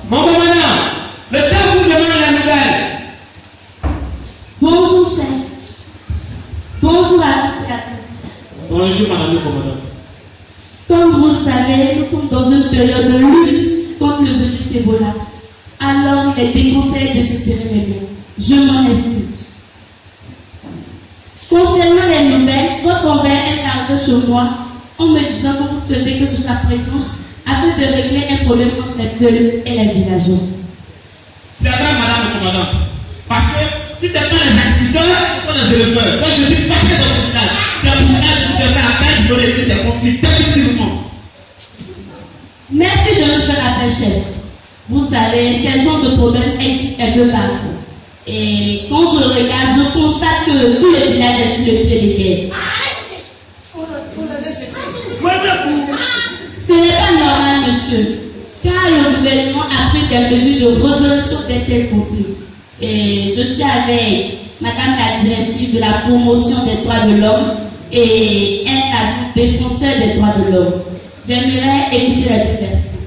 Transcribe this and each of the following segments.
Mon commandant, le chef vous demande la nouvelle. Bonjour, chef. Bonjour à tous et à toutes. Bonjour, madame le commandant. Comme vous le savez, nous sommes dans une période de lutte contre le virus Ebola. Alors, il est déconseillé de se serrer les mains. Je m'en excuse. Concernant les nouvelles, votre envers est arrivé chez moi en me disant que vous souhaitez que je sois présente afin de régler un problème entre les peuples et les villageois. C'est vrai, madame le commandant. Parce que si ce n'est pas les agriculteurs, ce sont les éleveurs. Moi, je suis passé dans le village. C'est pour ça que je fais appel de régler ces conflits définitivement. Merci de nous faire appel, chef. Vous savez, ces genres de problèmes existent un peu partout. Et quand je regarde, je constate que tout le village est sur le pied d'égalité. Ce n'est pas normal, monsieur, car le gouvernement a pris des mesures de résolution de tels conflits. Et je suis avec madame la directrice de la promotion des droits de l'homme et un agent défenseur des droits de l'homme. J'aimerais écouter les deux personnes.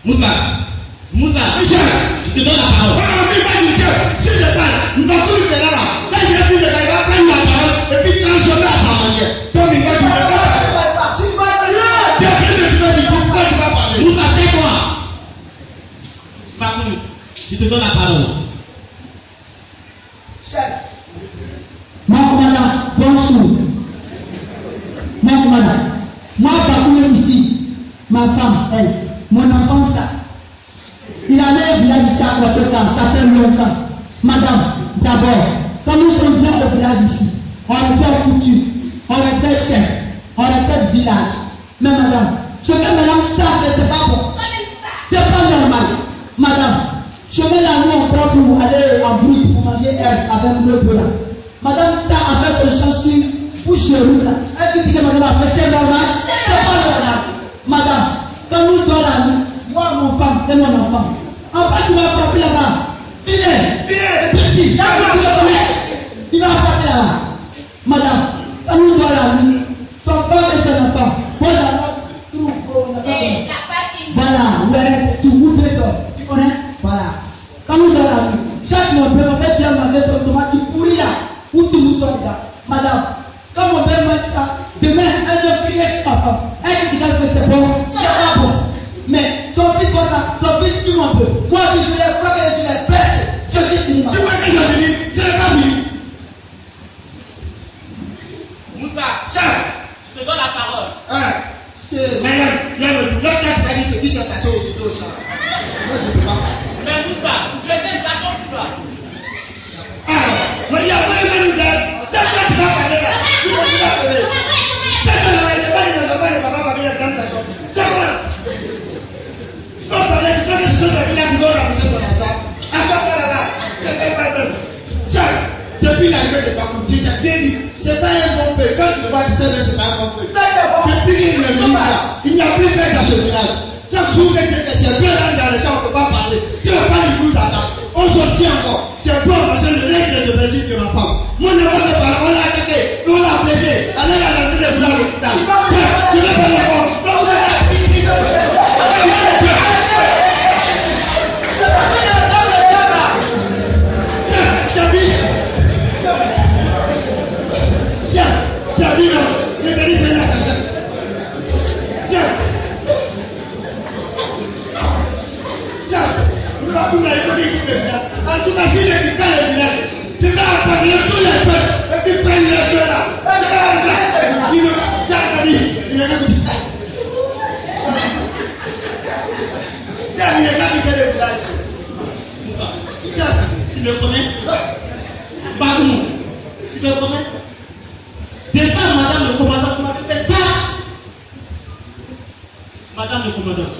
Moussa, Michel, je te donne la parole. Mais pas Michel, si je parle, nous allons tout faire là. Quand j'ai pris le bail, il va prendre la parole et puis transformer à sa manière. Donc il va dire, tu as pris le bureau, pourquoi tu vas parler? Moussa, tais-toi. Fakoulou, je te donne la parole. Chef. Mon commandant, bonjour. Mon commandant, moi, Fakoulou ici, ma femme, elle, mon enfant, ça. Il avait un village ici à Ouattara, ça fait longtemps. Madame, d'abord, quand nous sommes bien au village ici, on respecte coutume, on respecte chef, on respecte village. Mais madame, ce que madame ça fait, c'est pas bon. C'est pas normal. Madame, je mets la nuit en propre pour aller en brousse pour manger herbe avec le bola. Madame, ça a fait son chant sur bouche de roue là. Est-ce que tu dis que madame a fait, c'est normal? C'est pas normal. Madame, quand nous donnons la nuit, moi, mon femme et mon enfant. En fait, tu vas frapper là-bas. Viens, petit, il va frapper là-bas. Madame, quand nous donnons la nuit, son femme et son enfant, voilà, tout voilà, tu goûtes les dents. Tu connais? Voilà. Quand nous donnons la nuit, chaque mon père, on fait bien manger son tomate pourri là, où tout nous soit là. Madame, quand mon père mange ça, demain, elle doit crier chez ma femme. Elle dit que c'est bon, c'est pas bon. Mais son fils va là, son fils tout un peu. Moi, si je l'ai frappé, je l'ai perdu. Je suis fini. Tu vois que j'ai fini? C'est pas fini. Moussa, chef, je te donne la parole. L'autre a dit ce qui s'est passé au studio. Moi, je ne peux pas. Mais Moussa, tu fais une façon pour ça. Mais il y a pas de nouvelles. Pourquoi tu vas parler là? Tu vas parler. C'est quoi? Non, parler, tu crois que c'est toi qui as dit non, c'est ton enfant. Attends, là. Ça, depuis l'arrivée de Bakou, tu t'as bien dit, c'est pas un bon fait. Quand je vois que c'est pas un bon fait. Depuis qu'il est venu là, il n'y a plus de paix dans ce village. Chaque jour, c'est bien là dans les gens, on ne peut pas parler. Si on parle, il nous attaque. On sortit encore. C'est bon parce que le reste de Belgique de ma femme. Mon enfant de parler, on l'a attaqué, on l'a blessé. Allez à l'entrée de village de l'hôpital. Tu veux faire le corps? Non, vous êtes en tout cas, si les qui prennent les villages, c'est là parce que tous les peuples, et puis prennent les vieux là. C'est là, il est là, il est là qui fait les villages. Tu le connais? Bakoumou, tu le connais? le commandant,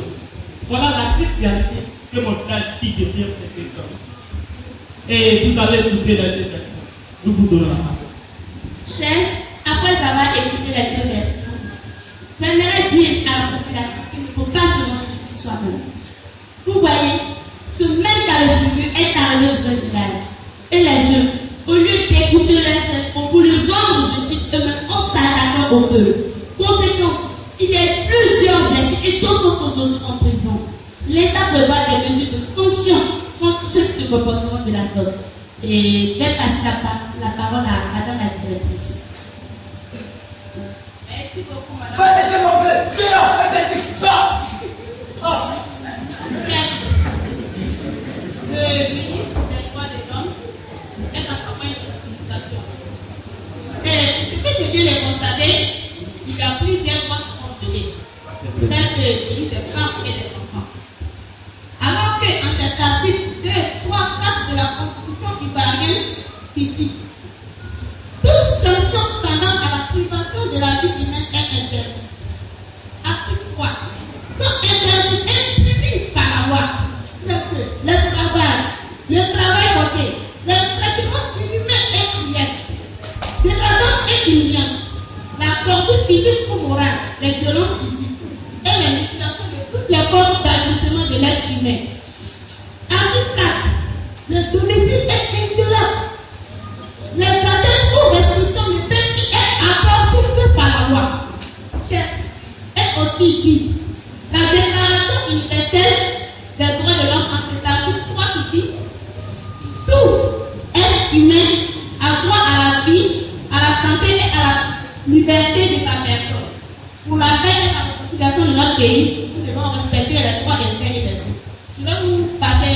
voilà la triste réalité que mon frère vit derrière ces personnes. Et vous allez écouter les deux versions. Nous vous donnons la parole. Chers, après avoir écouté les deux versions, j'aimerais dire à la population qu'il ne faut pas se mentir soi-même. Vous voyez, ce même Calais est arrivé au village. Et les jeunes, au lieu d'écouter leurs chefs, ont voulu rendre justice eux-mêmes en s'attaquant au peuple. Conséquence, il y a plusieurs blessés et tous sont aujourd'hui en prison. L'État prévoit des mesures de sanction contre ceux qui se comporteront de la sorte. Et je vais passer la parole à Madame la directrice. Merci beaucoup, Madame. Vas-y, c'est mon père. Ça. Le ministre des droits de l'homme est en campagne de sensibilisation. Et ce que je viens de constater, il y a plusieurs droits qui sont violés, tels que celui des femmes et des enfants. Alors qu'en cet article 2, 3, 4 de la Constitution ivoirienne, qui dit toute sanction tendant à la privation de la vie humaine est interdite. Article 3. Sont interdits inscrits par la loi l'esclavage, le travail forcé, le traitement inhumain et cruel, dégradant et humiliant, la torture physique ou morale, les violences physiques et les mutilations de toutes les formes d'agressement de l'être humain. Article 4. Le domicile est inviolable. Les atteintes ou restrictions de peine qui est accordée que par la loi. Est aussi dit la Déclaration universelle des droits de l'homme en cet article 3 qui dit tout être humain a droit à la vie, à la santé et à la liberté de sa personne. Pour la paix et la constitution de notre pays, nous devons respecter les droits des uns et des autres. Je vais vous passer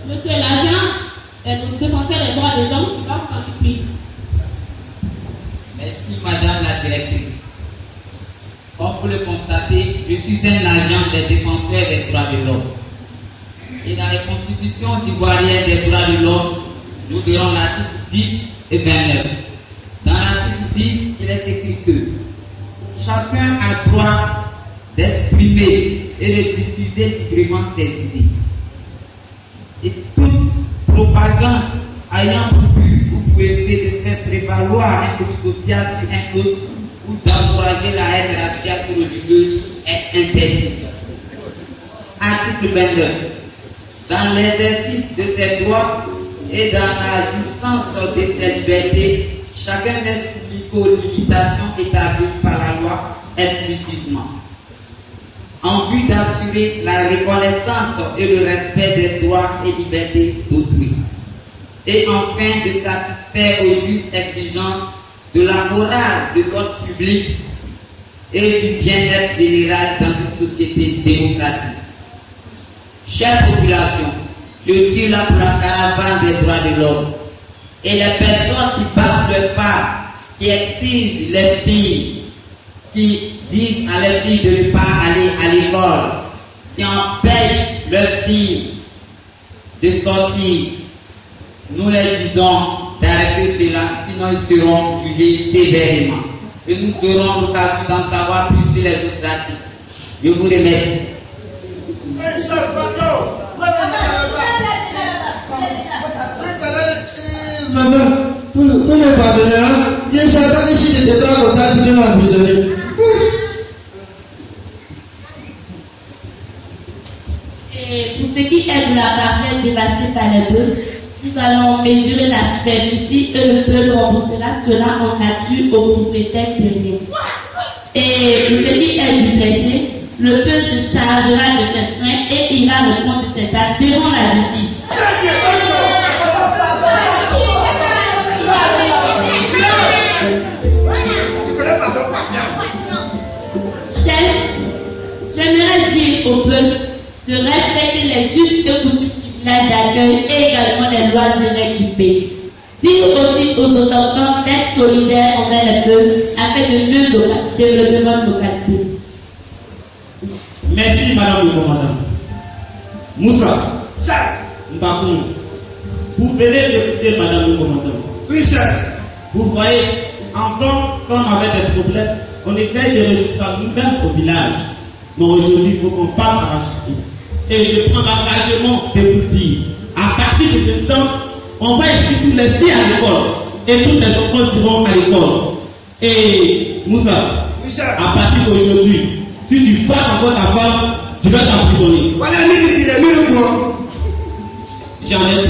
monsieur l'agent, le défenseur des droits des hommes, qui va vous en dire plus. Merci Madame la directrice. Comme vous le constatez, je suis un agent des défenseurs des droits de l'homme. Et dans les constitutions ivoiriennes des droits de l'homme, nous verrons l'article 10 et 29. Dans l'article 10, il est écrit que chacun a droit d'exprimer et de diffuser librement ses idées. Et toute propagande ayant pour but ou pour effet de faire prévaloir un groupe social sur un autre ou d'encourager la haine raciale ou religieuse est interdite. Article 29. Dans l'exercice de ses droits et dans la jouissance de ses libertés, chacun n'est soumis aux limitations établies par la loi exclusivement, en vue d'assurer la reconnaissance et le respect des droits et libertés d'autrui, et enfin de satisfaire aux justes exigences de la morale de l'ordre public et du bien-être général dans une société démocratique. Chère population, je suis là pour la caravane des droits de l'homme. Et les personnes qui battent le phare, qui exigent les filles, qui disent à les filles de ne pas aller à l'école, qui empêchent leurs filles de sortir, nous les disons d'arrêter cela, sinon ils seront jugés sévèrement. Et nous aurons l'occasion d'en savoir plus sur les autres articles. Je vous remercie. Maman, pour me pardonner, il y a chacun qui chie de trois comme ça, tu peux m'emprisonner. Et pour ce qui est de la parcelle dévastée par les bœufs, nous allons mesurer la superficie et le peu remboursera cela en nature au propriétaire privé. Et pour ce qui est du blessé, le peu se chargera de ses soins et ira le compte de cet acte devant la justice. Chef, j'aimerais dire au peuple de respecter les justes coutumes du village d'accueil et également les lois et règles du pays. Dire aussi aux autochtones d'être solidaires envers les peuples afin de mieux développer votre localité. Merci, Madame le Commandant. Moussa, Mbakoun, vous venez d'écouter Madame le Commandant. Oui, chef. Vous voyez, encore, quand on avait des problèmes, on essaye de résoudre ça nous-mêmes au village. Mais aujourd'hui, il faut qu'on parle à la justice. Et je prends l'engagement de vous dire, à partir de ce instant, on va inscrire toutes les filles à l'école. Et tous les enfants seront à l'école. Et Moussa, à partir d'aujourd'hui, si tu frappes encore ta femme, tu vas t'emprisonner. Voilà, j'en ai